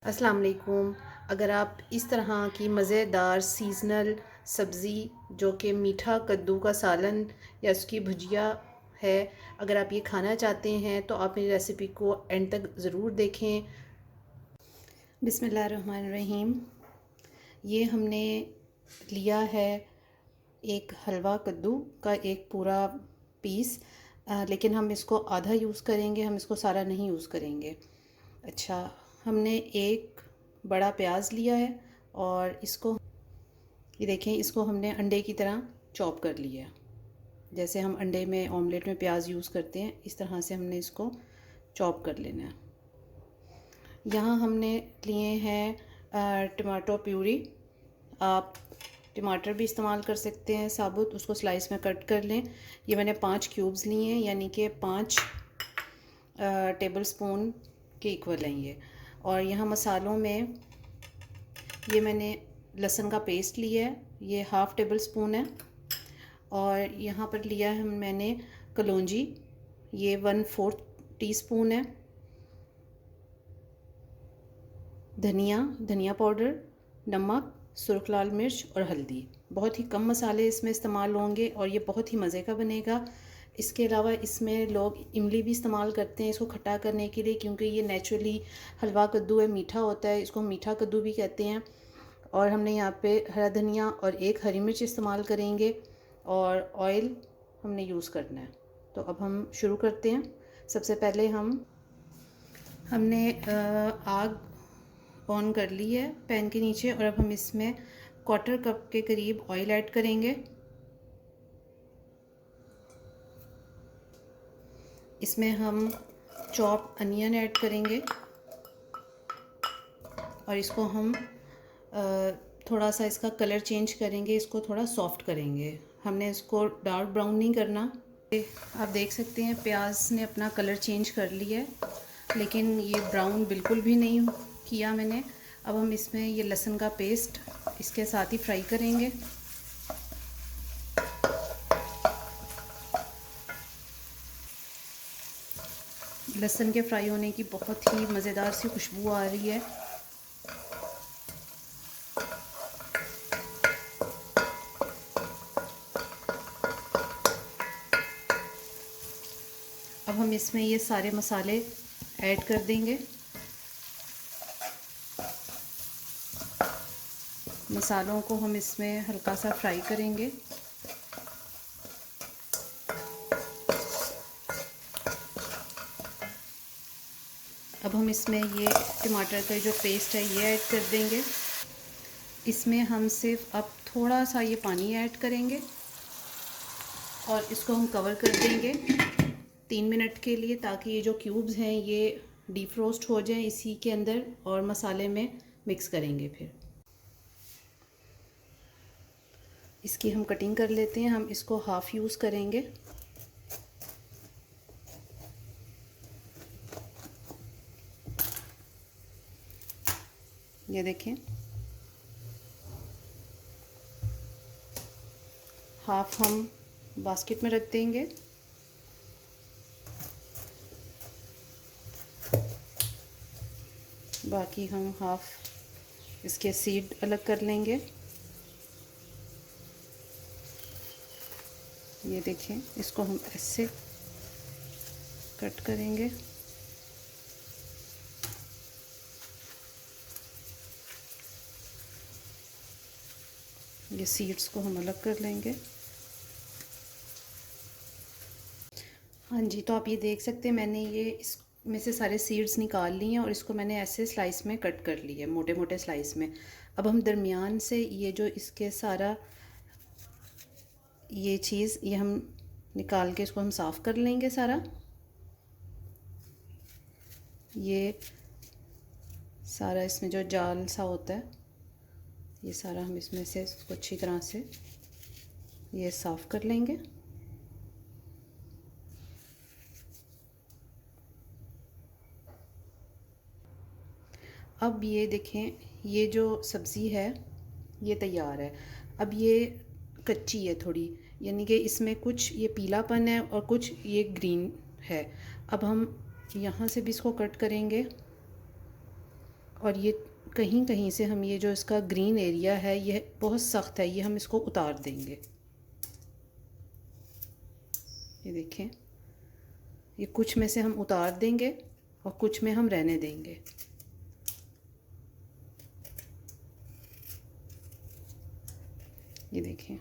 अस्सलाम वालेकुम। अगर आप इस तरह की मज़ेदार सीज़नल सब्ज़ी जो कि मीठा कद्दू का सालन या उसकी भुजिया है, अगर आप ये खाना चाहते हैं तो आप मेरी रेसिपी को एंड तक ज़रूर देखें। बिस्मिल्लाहिर्रहमानिर्रहीम। ये हमने लिया है एक हलवा कद्दू का एक पूरा पीस, लेकिन हम इसको आधा यूज़ करेंगे, हम इसको सारा नहीं यूज़ करेंगे। अच्छा, हमने एक बड़ा प्याज लिया है और इसको ये देखें, इसको हमने अंडे की तरह चॉप कर लिया है। जैसे हम अंडे में ऑमलेट में प्याज यूज़ करते हैं, इस तरह से हमने इसको चॉप कर लेना है। यहाँ हमने लिए हैं टमाटो प्यूरी। आप टमाटर भी इस्तेमाल कर सकते हैं साबुत, उसको स्लाइस में कट कर लें। ये मैंने 5 क्यूब्स लिए हैं, यानी कि 5 टेबल स्पून के इक्वल हैं ये। और यहाँ मसालों में ये मैंने लहसुन का पेस्ट लिया है, ये हाफ़ टेबल स्पून है। और यहाँ पर लिया है मैंने कलौंजी, ये 1/4 टीस्पून है। धनिया पाउडर, नमक, सुर्ख लाल मिर्च और हल्दी। बहुत ही कम मसाले इसमें इस्तेमाल होंगे और ये बहुत ही मज़े का बनेगा। इसके अलावा इसमें लोग इमली भी इस्तेमाल करते हैं इसको खट्टा करने के लिए, क्योंकि ये नेचुरली हलवा कद्दू है, मीठा होता है, इसको मीठा कद्दू भी कहते हैं। और हमने यहाँ पे हरा धनिया और एक हरी मिर्च इस्तेमाल करेंगे और ऑयल हमने यूज़ करना है। तो अब हम शुरू करते हैं। सबसे पहले हमने आग ऑन कर ली है पैन के नीचे, और अब हम इसमें 1/4 कप के करीब ऑयल ऐड करेंगे। इसमें हम चॉप अनियन ऐड करेंगे और इसको हम थोड़ा सा इसका कलर चेंज करेंगे, इसको थोड़ा सॉफ्ट करेंगे। हमने इसको डार्क ब्राउन नहीं करना। आप देख सकते हैं प्याज ने अपना कलर चेंज कर लिया है, लेकिन ये ब्राउन बिल्कुल भी नहीं किया मैंने। अब हम इसमें ये लहसुन का पेस्ट इसके साथ ही फ्राई करेंगे। लहसुन के फ्राई होने की बहुत ही मज़ेदार सी खुशबू आ रही है। अब हम इसमें ये सारे मसाले ऐड कर देंगे। मसालों को हम इसमें हल्का सा फ्राई करेंगे। अब हम इसमें ये टमाटर का जो पेस्ट है ये ऐड कर देंगे। इसमें हम सिर्फ अब थोड़ा सा ये पानी ऐड करेंगे और इसको हम कवर कर देंगे 3 मिनट के लिए, ताकि ये जो क्यूब्स हैं ये डीफ्रोस्ट हो जाएं इसी के अंदर और मसाले में मिक्स करेंगे। फिर इसकी हम कटिंग कर लेते हैं। हम इसको हाफ़ यूज़ करेंगे। ये देखें, हाफ़ हम बास्केट में रख देंगे। बाकी हम हाफ़ इसके सीड अलग कर लेंगे। ये देखें, इसको हम ऐसे कट करेंगे। ये सीड्स को हम अलग कर लेंगे। हाँ जी, तो आप ये देख सकते हैं मैंने ये इसमें से सारे सीड्स निकाल लिए हैं और इसको मैंने ऐसे स्लाइस में कट कर लिया है, मोटे मोटे स्लाइस में। अब हम दरमियान से ये जो इसके सारा ये चीज़ ये हम निकाल के इसको हम साफ़ कर लेंगे सारा। ये सारा इसमें जो जाल सा होता है ये सारा हम इसमें से इसको अच्छी तरह से ये साफ़ कर लेंगे। अब ये देखें, ये जो सब्ज़ी है ये तैयार है। अब ये कच्ची है थोड़ी, यानी कि इसमें कुछ ये पीलापन है और कुछ ये ग्रीन है। अब हम यहाँ से भी इसको कट करेंगे और ये कहीं कहीं से हम ये जो इसका ग्रीन एरिया है ये बहुत सख्त है, ये हम इसको उतार देंगे। ये देखें, ये कुछ में से हम उतार देंगे और कुछ में हम रहने देंगे। ये देखें,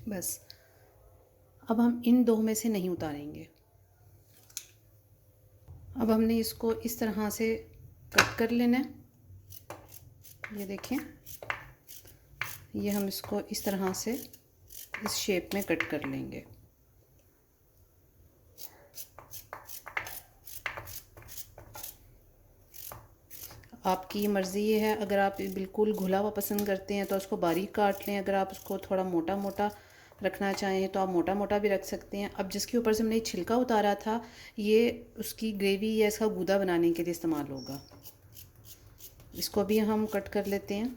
बस अब हम इन दो में से नहीं उतारेंगे। अब हमने इसको इस तरह से कट कर लेना है। ये देखें, ये हम इसको इस तरह से इस शेप में कट कर लेंगे। आपकी मर्ज़ी ये है, अगर आप बिल्कुल घुला हुआ पसंद करते हैं तो उसको बारीक काट लें, अगर आप उसको थोड़ा मोटा मोटा रखना चाहें तो आप मोटा मोटा भी रख सकते हैं। अब जिसके ऊपर से हमने छिलका उतारा था, ये उसकी ग्रेवी या इसका गूदा बनाने के लिए इस्तेमाल होगा। इसको भी हम कट कर लेते हैं।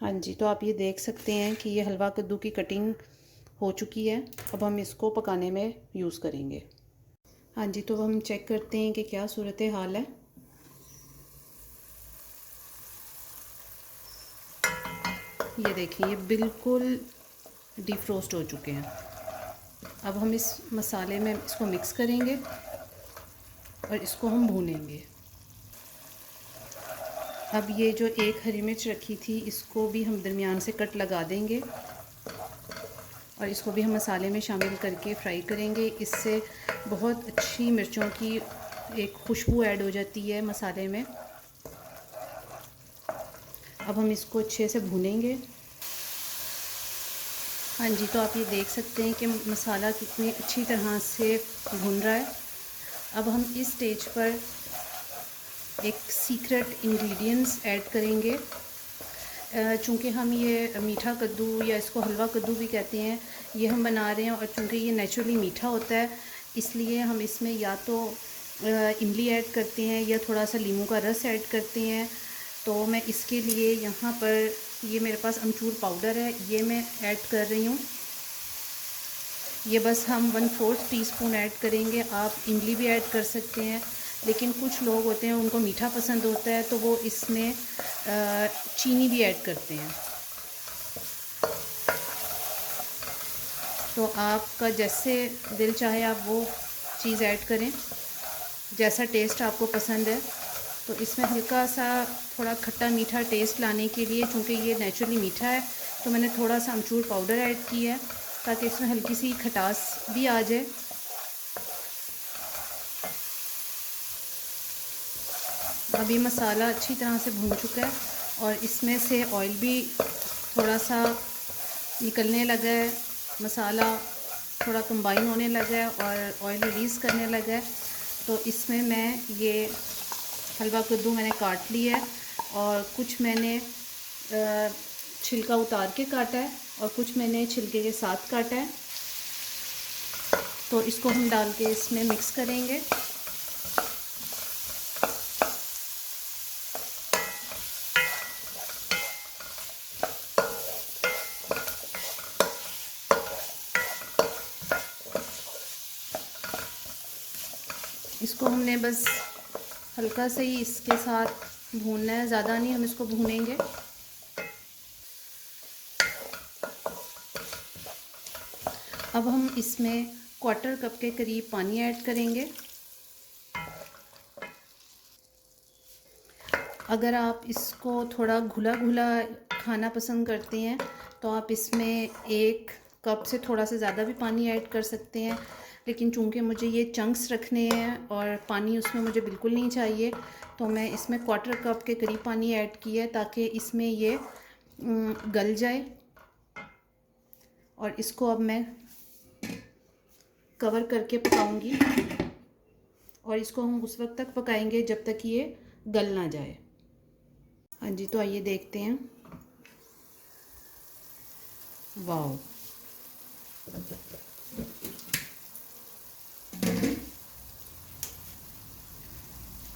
हाँ जी, तो आप ये देख सकते हैं कि ये हलवा कद्दू की कटिंग हो चुकी है। अब हम इसको पकाने में यूज़ करेंगे। हाँ जी, तो हम चेक करते हैं कि क्या सूरत हाल है। ये देखिए, ये बिल्कुल डिफ्रोस्ट हो चुके हैं। अब हम इस मसाले में इसको मिक्स करेंगे और इसको हम भूनेंगे। अब ये जो एक हरी मिर्च रखी थी, इसको भी हम दरमियान से कट लगा देंगे और इसको भी हम मसाले में शामिल करके फ्राई करेंगे। इससे बहुत अच्छी मिर्चों की एक खुशबू ऐड हो जाती है मसाले में। अब हम इसको अच्छे से भूनेंगे। हाँ जी, तो आप ये देख सकते हैं कि मसाला कितनी अच्छी तरह से भुन रहा है। अब हम इस स्टेज पर एक सीक्रेट इंग्रेडिएंट्स ऐड करेंगे। चूँकि हम ये मीठा कद्दू या इसको हलवा कद्दू भी कहते हैं, ये हम बना रहे हैं और चूँकि ये नेचुरली मीठा होता है, इसलिए हम इसमें या तो इमली ऐड करते हैं या थोड़ा सा नींबू का रस ऐड करते हैं। तो मैं इसके लिए यहाँ पर ये मेरे पास अमचूर पाउडर है, ये मैं ऐड कर रही हूँ। ये बस हम 1/4 टीस्पून ऐड करेंगे। आप इमली भी ऐड कर सकते हैं, लेकिन कुछ लोग होते हैं उनको मीठा पसंद होता है तो वो इसमें चीनी भी ऐड करते हैं। तो आपका जैसे दिल चाहे आप वो चीज़ ऐड करें, जैसा टेस्ट आपको पसंद है। तो इसमें हल्का सा थोड़ा खट्टा मीठा टेस्ट लाने के लिए, चूँकि ये नेचुरली मीठा है, तो मैंने थोड़ा सा अमचूर पाउडर ऐड किया है ताकि इसमें हल्की सी खटास भी आ जाए। अभी मसाला अच्छी तरह से भून चुका है और इसमें से ऑयल भी थोड़ा सा निकलने लगा है, मसाला थोड़ा कंबाइन होने लगा है और ऑयल रिलीज़ करने लगा है। तो इसमें मैं ये हलवा कद्दू मैंने काट लिया है और कुछ मैंने छिलका उतार के काटा है और कुछ मैंने छिलके के साथ काटा है। तो इसको हम डाल के इसमें मिक्स करेंगे। इसको हमने बस हल्का से ही इसके साथ भूनना है, ज़्यादा नहीं हम इसको भूनेंगे। अब हम इसमें 1/4 कप के करीब पानी ऐड करेंगे। अगर आप इसको थोड़ा घुला घुला खाना पसंद करते हैं तो आप इसमें 1 कप से थोड़ा सा ज़्यादा भी पानी ऐड कर सकते हैं, लेकिन चूँकि मुझे ये चंक्स रखने हैं और पानी उसमें मुझे बिल्कुल नहीं चाहिए, तो मैं इसमें 1/4 कप के करीब पानी ऐड किया है ताकि इसमें ये गल जाए। और इसको अब मैं कवर करके पकाऊंगी और इसको हम उस वक्त तक पकाएंगे जब तक ये गल ना जाए। हाँ जी, तो आइए देखते हैं। वाओ,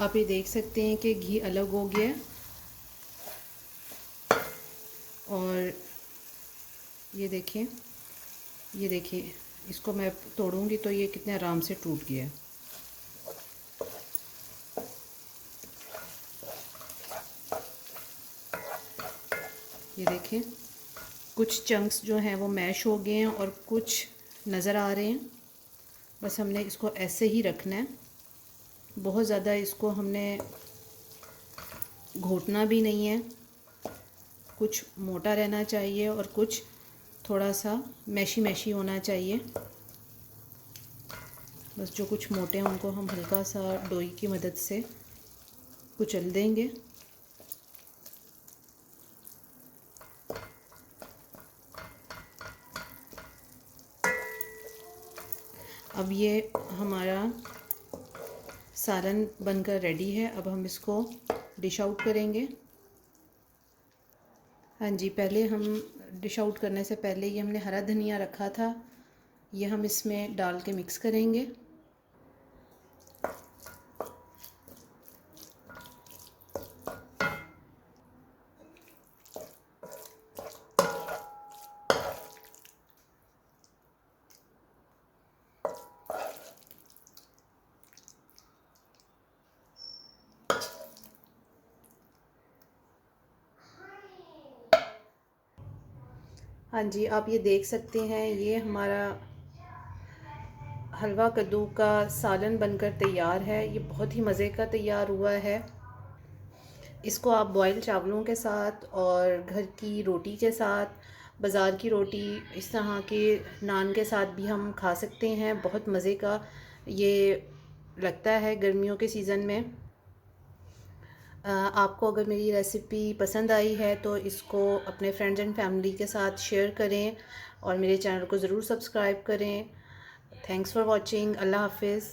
आप ये देख सकते हैं कि घी अलग हो गया और ये देखिए, ये देखिए, इसको मैं तोड़ूंगी तो ये कितने आराम से टूट गया। ये देखिए, कुछ चंक्स जो हैं वो मैश हो गए हैं और कुछ नज़र आ रहे हैं। बस हमने इसको ऐसे ही रखना है, बहुत ज़्यादा इसको हमने घोटना भी नहीं है। कुछ मोटा रहना चाहिए और कुछ थोड़ा सा मैशी मैशी होना चाहिए। बस जो कुछ मोटे हैं उनको हम हल्का सा डोई की मदद से कुचल देंगे। अब ये हमारा सालन बनकर रेडी है। अब हम इसको डिश आउट करेंगे। हाँ जी, पहले हम डिश आउट करने से पहले ये हमने हरा धनिया रखा था, ये हम इसमें डाल के मिक्स करेंगे। हाँ जी, आप ये देख सकते हैं, ये हमारा हलवा कद्दू का सालन बनकर तैयार है। ये बहुत ही मज़े का तैयार हुआ है। इसको आप बॉयल चावलों के साथ और घर की रोटी के साथ, बाज़ार की रोटी, इस तरह के नान के साथ भी हम खा सकते हैं। बहुत मज़े का ये लगता है गर्मियों के सीज़न में। आपको अगर मेरी रेसिपी पसंद आई है तो इसको अपने फ्रेंड्स एंड फैमिली के साथ शेयर करें और मेरे चैनल को ज़रूर सब्सक्राइब करें। Thanks for watching. अल्लाह हाफिज़।